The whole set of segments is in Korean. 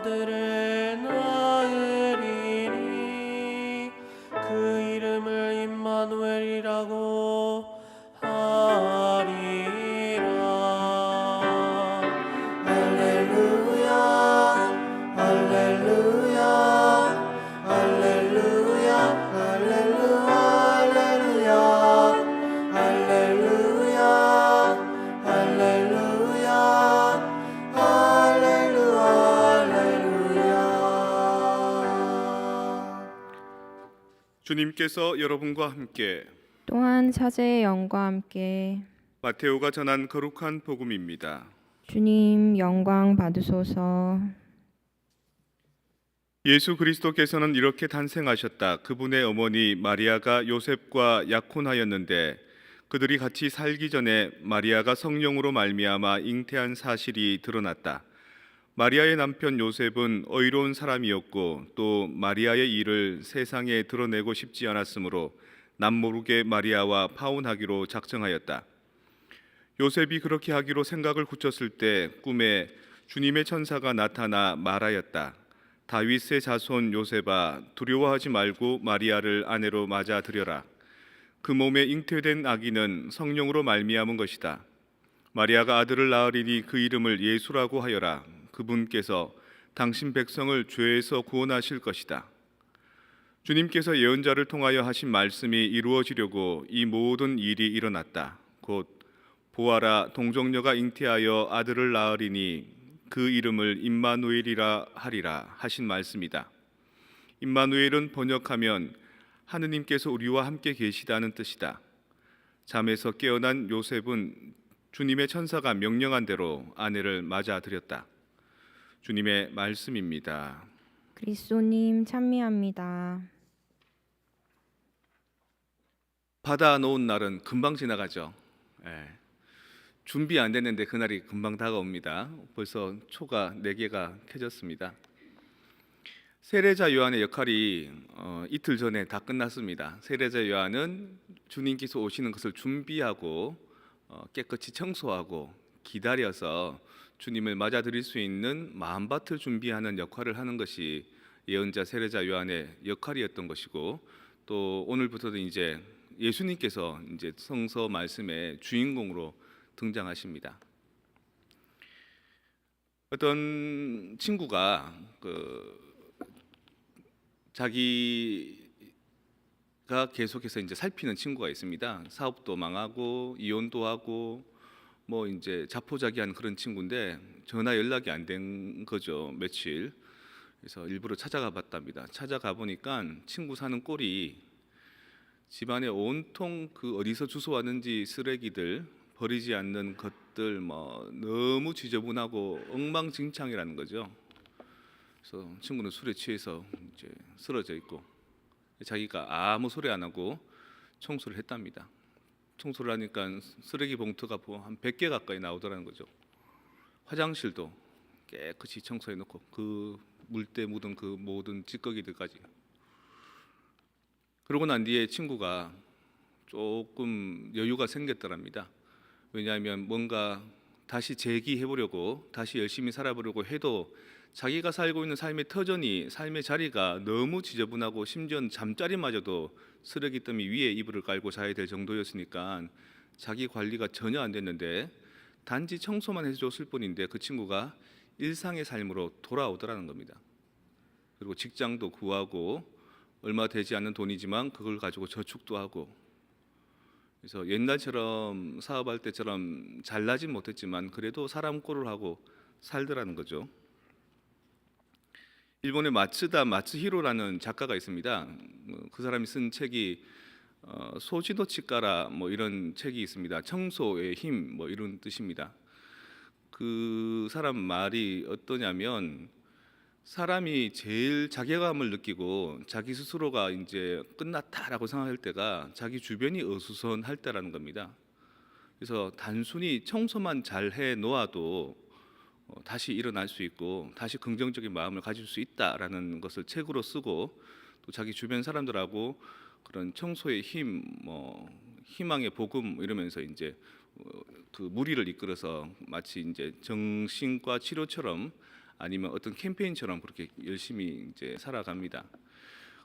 아들을 낳으리니 그 이름을 임마누엘이라고 하리라. 할렐루야 할렐루야 할렐루야 할렐루야 할렐루야 할렐루야 할렐루야 할렐루야. 주님께서 여러분과 함께 또한 사제의 영과 함께 마테오가 전한 거룩한 복음입니다. 주님 영광 받으소서. 예수 그리스도께서는 이렇게 탄생하셨다. 그분의 어머니 마리아가 요셉과 약혼하였는데 그들이 같이 살기 전에 마리아가 성령으로 말미암아 잉태한 사실이 드러났다. 마리아의 남편 요셉은 의로운 사람이었고 또 마리아의 일을 세상에 드러내고 싶지 않았으므로 남모르게 마리아와 파혼하기로 작정하였다. 요셉이 그렇게 하기로 생각을 굳혔을 때 꿈에 주님의 천사가 나타나 말하였다. 다윗의 자손 요셉아, 두려워하지 말고 마리아를 아내로 맞아들여라. 그 몸에 잉태된 아기는 성령으로 말미암은 것이다. 마리아가 아들을 낳으리니 그 이름을 예수라고 하여라. 그분께서 당신 백성을 죄에서 구원하실 것이다. 주님께서 예언자를 통하여 하신 말씀이 이루어지려고 이 모든 일이 일어났다. 곧 보아라, 동정녀가 잉태하여 아들을 낳으리니 그 이름을 임마누엘이라 하리라 하신 말씀이다. 임마누엘은 번역하면 하느님께서 우리와 함께 계시다는 뜻이다. 잠에서 깨어난 요셉은 주님의 천사가 명령한 대로 아내를 맞아들였다. 주님의 말씀입니다. 그리스도님 찬미합니다. 받아 놓은 날은 금방 지나가죠. 준비 안 됐는데 그날이 금방 다가옵니다. 벌써 초가 4개가 켜졌습니다. 세례자 요한의 역할이 이틀 전에 다 끝났습니다. 세례자 요한은 주님께서 오시는 것을 준비하고 깨끗이 청소하고 기다려서 주님을 맞아들일 수 있는 마음밭을 준비하는 역할을 하는 것이 예언자 세례자 요한의 역할이었던 것이고, 또 오늘부터는 이제 예수님께서 이제 성서 말씀의 주인공으로 등장하십니다. 어떤 친구가 자기가 계속해서 이제 살피는 친구가 있습니다. 사업도 망하고 이혼도 하고 뭐 이제 자포자기한 그런 친구인데 전화 연락이 안 된 거죠, 며칠. 그래서 일부러 찾아가 봤답니다. 찾아가 보니까 친구 사는 꼴이 집안에 온통 그 어디서 주워 왔는지 쓰레기들, 버리지 않는 것들 뭐 너무 지저분하고 엉망진창이라는 거죠. 그래서 친구는 술에 취해서 이제 쓰러져 있고, 자기가 아무 소리 안 하고 청소를 했답니다. 청소를 하니까 쓰레기 봉투가 한 100개 가까이 나오더라는 거죠. 화장실도 깨끗이 청소해 놓고 그 물때 묻은 그 모든 찌꺼기들까지. 그러고 난 뒤에 친구가 조금 여유가 생겼더랍니다. 왜냐하면 뭔가 다시 재기해보려고, 다시 열심히 살아보려고 해도 자기가 살고 있는 삶의 터전이, 삶의 자리가 너무 지저분하고 심지어는 잠자리마저도 쓰레기 더미 위에 이불을 깔고 자야 될 정도였으니까 자기 관리가 전혀 안 됐는데 단지 청소만 해줬을 뿐인데 그 친구가 일상의 삶으로 돌아오더라는 겁니다. 그리고 직장도 구하고 얼마 되지 않는 돈이지만 그걸 가지고 저축도 하고, 그래서 옛날처럼 사업할 때처럼 잘나진 못했지만 그래도 사람 꼴을 하고 살더라는 거죠. 일본의 마츠다 마츠히로라는 작가가 있습니다. 그 사람이 쓴 책이 소지도 치카라 뭐 이런 책이 있습니다. 청소의 힘 뭐 이런 뜻입니다. 그 사람 말이 어떠냐면, 사람이 제일 자괴감을 느끼고 자기 스스로가 이제 끝났다라고 생각할 때가 자기 주변이 어수선할 때라는 겁니다. 그래서 단순히 청소만 잘 해 놓아도 다시 일어날 수 있고 다시 긍정적인 마음을 가질 수 있다라는 것을 책으로 쓰고, 또 자기 주변 사람들하고 그런 청소의 힘, 뭐 희망의 복음 이러면서 이제 그 무리를 이끌어서 마치 이제 정신과 치료처럼 아니면 어떤 캠페인처럼 그렇게 열심히 이제 살아갑니다.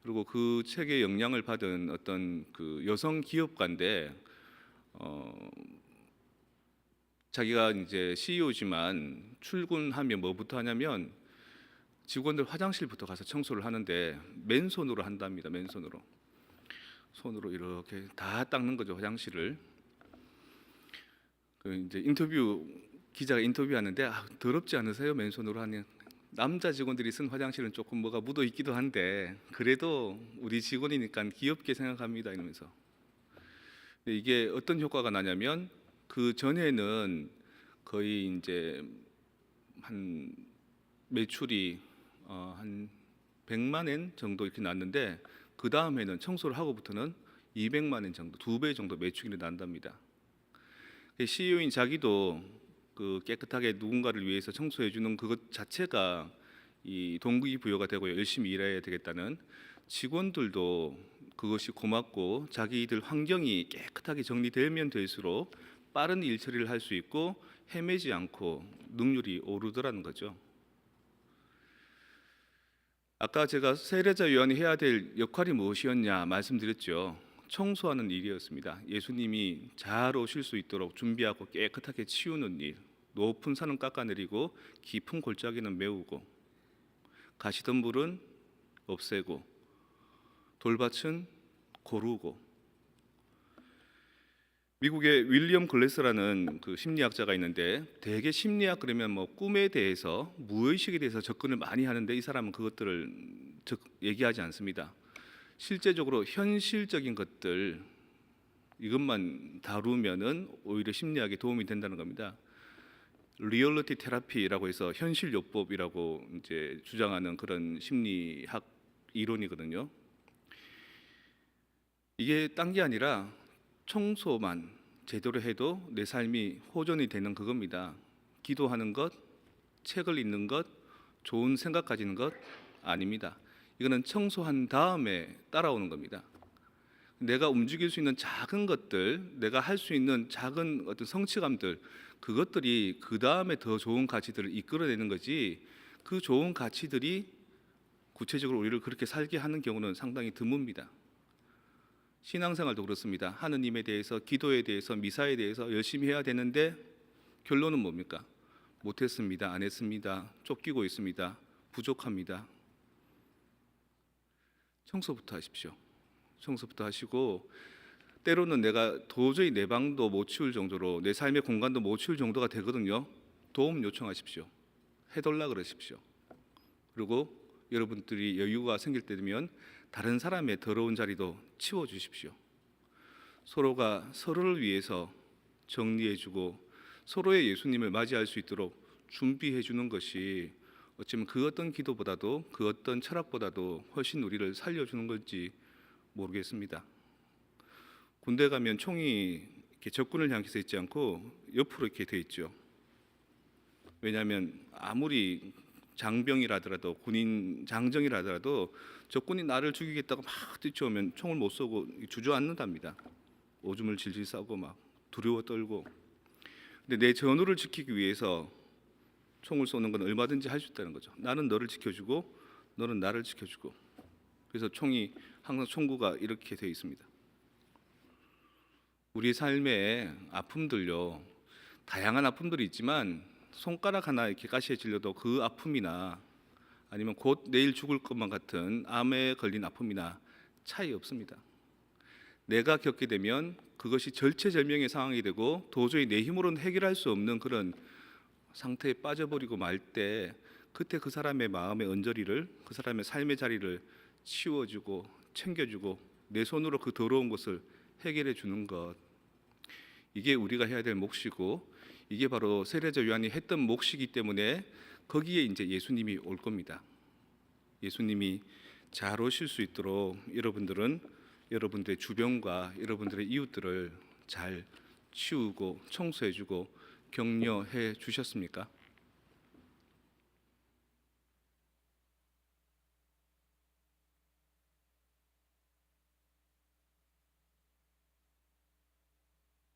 그리고 그 책의 영향을 받은 어떤 그 여성 기업가인데 자기가 이제 CEO지만 출근하면 뭐부터 하냐면 직원들 화장실부터 가서 청소를 하는데 맨손으로 한답니다. 맨손으로. 손으로 이렇게 다 닦는 거죠, 화장실을. 그 이제 기자가 인터뷰하는데 더럽지 않으세요? 맨손으로 하는 남자 직원들이 쓴 화장실은 조금 뭐가 묻어 있기도 한데 그래도 우리 직원이니까 귀엽게 생각합니다 이러면서. 근데 이게 어떤 효과가 나냐면 그 전에는 거의 이제 한 매출이 한 100만 엔 정도 이렇게 났는데 그 다음에는 청소를 하고부터는 200만 엔 정도, 2배 정도 매출이 난답니다. CEO인 자기도 그 깨끗하게 누군가를 위해서 청소해 주는 그것 자체가 이 동기부여가 되고 열심히 일해야 되겠다는, 직원들도 그것이 고맙고 자기들 환경이 깨끗하게 정리되면 될수록 빠른 일 처리를 할 수 있고 헤매지 않고 능률이 오르더라는 거죠. 아까 제가 세례자 요한이 해야 될 역할이 무엇이었냐 말씀드렸죠. 청소하는 일이었습니다. 예수님이 잘 오실 수 있도록 준비하고 깨끗하게 치우는 일, 높은 산은 깎아내리고 깊은 골짜기는 메우고 가시덤불은 없애고 돌밭은 고르고. 미국의 윌리엄 글래스라는 그 심리학자가 있는데 대개 심리학 그러면 뭐 꿈에 대해서 무의식에 대해서 접근을 많이 하는데 이 사람은 그것들을 얘기하지 않습니다. 실제적으로 현실적인 것들 이것만 다루면은 오히려 심리학에 도움이 된다는 겁니다. 리얼리티 테라피라고 해서 현실 요법이라고 이제 주장하는 그런 심리학 이론이거든요. 이게 딴 게 아니라 청소만 제대로 해도 내 삶이 호전이 되는 그겁니다. 기도하는 것, 책을 읽는 것, 좋은 생각 가지는 것 아닙니다. 이거는 청소한 다음에 따라오는 겁니다. 내가 움직일 수 있는 작은 것들, 내가 할 수 있는 작은 어떤 성취감들, 그것들이 그 다음에 더 좋은 가치들을 이끌어내는 거지, 그 좋은 가치들이 구체적으로 우리를 그렇게 살게 하는 경우는 상당히 드뭅니다. 신앙생활도 그렇습니다. 하느님에 대해서, 기도에 대해서, 미사에 대해서 열심히 해야 되는데 결론은 뭡니까? 못했습니다. 안 했습니다. 쫓기고 있습니다. 부족합니다. 청소부터 하십시오. 청소부터 하시고, 때로는 내가 도저히 내 방도 못 치울 정도로, 내 삶의 공간도 못 치울 정도가 되거든요. 도움 요청하십시오. 해달라 그러십시오. 그리고 여러분들이 여유가 생길 때 되면 다른 사람의 더러운 자리도 치워주십시오. 서로가 서로를 위해서 정리해주고 서로의 예수님을 맞이할 수 있도록 준비해주는 것이 어쩌면 그 어떤 기도보다도 그 어떤 철학보다도 훨씬 우리를 살려주는 건지 모르겠습니다. 군대 가면 총이 이렇게 적군을 향해서 있지 않고 옆으로 이렇게 돼 있죠. 왜냐하면 아무리 장병이라더라도 군인 장정이라더라도 적군이 나를 죽이겠다고 막 뛰쳐오면 총을 못 쏘고 주저앉는답니다. 오줌을 질질 싸고 막 두려워 떨고. 근데 내 전우를 지키기 위해서 총을 쏘는 건 얼마든지 할 수 있다는 거죠. 나는 너를 지켜주고 너는 나를 지켜주고. 그래서 총이 항상 총구가 이렇게 되어 있습니다. 우리 삶의 아픔들요, 다양한 아픔들이 있지만 손가락 하나 이렇게 가시에 찔려도 그 아픔이나 아니면 곧 내일 죽을 것만 같은 암에 걸린 아픔이나 차이 없습니다. 내가 겪게 되면 그것이 절체절명의 상황이 되고 도저히 내 힘으로는 해결할 수 없는 그런 상태에 빠져버리고 말 때, 그때 그 사람의 마음의 언저리를, 그 사람의 삶의 자리를 치워주고 챙겨주고 내 손으로 그 더러운 것을 해결해 주는 것, 이게 우리가 해야 될 몫이고, 이게 바로 세례자 요한이 했던 몫이기 때문에 거기에 이제 예수님이 올 겁니다. 예수님이 잘 오실 수 있도록 여러분들은 여러분들의 주변과 여러분들의 이웃들을 잘 치우고 청소해주고 격려해 주셨습니까?